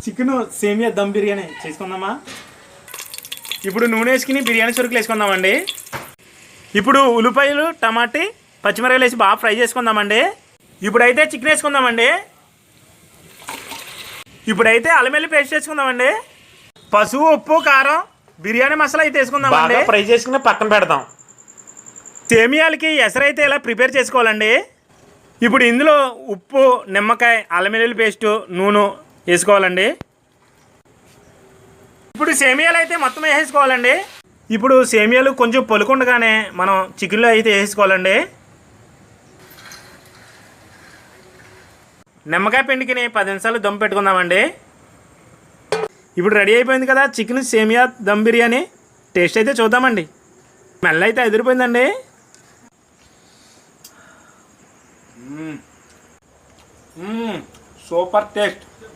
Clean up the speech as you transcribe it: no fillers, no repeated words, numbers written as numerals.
Chicken సేమియా దమ్ బిర్యానీ చేసుకుందామా? ఇప్పుడు నూనె వేసుకుని బిర్యానీ సరుకులు వేసుకుందామండి. ఇప్పుడు ఉల్లిపాయలు, టమాటీ, పచ్చిమిరపకాయలు వేసి బాగా ఫ్రై చేసుకుందామండి. ఇప్పుడైతే చికెన్ వేసుకుందామండి. ఇప్పుడైతే అల్లం వెల్లుల్లి పేస్ట్ చేసుకుందామండి. పసుపు, ఉప్పు, కారం, బిర్యానీ మసాలా అయితే వేసుకుందామండి. ఫ్రై చేసుకుని పక్కన పెడదాం. సేమియాలకి ఎసరైతే ఇలా ప్రిపేర్ చేసుకోవాలండి. ఇప్పుడు ఇందులో ఉప్పు, నిమ్మకాయ, అల్లం వెల్లుల్లి పేస్టు, నూనె వేసుకోవాలండి. ఇప్పుడు సేమియాలు అయితే మొత్తం వేసేసుకోవాలండి. ఇప్పుడు సేమియాలు కొంచెం పొలుకుండగానే మనం చికెన్లో అయితే వేసుకోవాలండి. నిమ్మకాయ పిండికిని 10 నిమిషాలు దమ్ పెట్టుకుందామండి. ఇప్పుడు రెడీ అయిపోయింది కదా చికెన్ సేమియా దమ్ బిర్యానీ. టేస్ట్ అయితే చూద్దామండి. స్మెల్ అయితే ఎదిరిపోయిందండి. Super taste.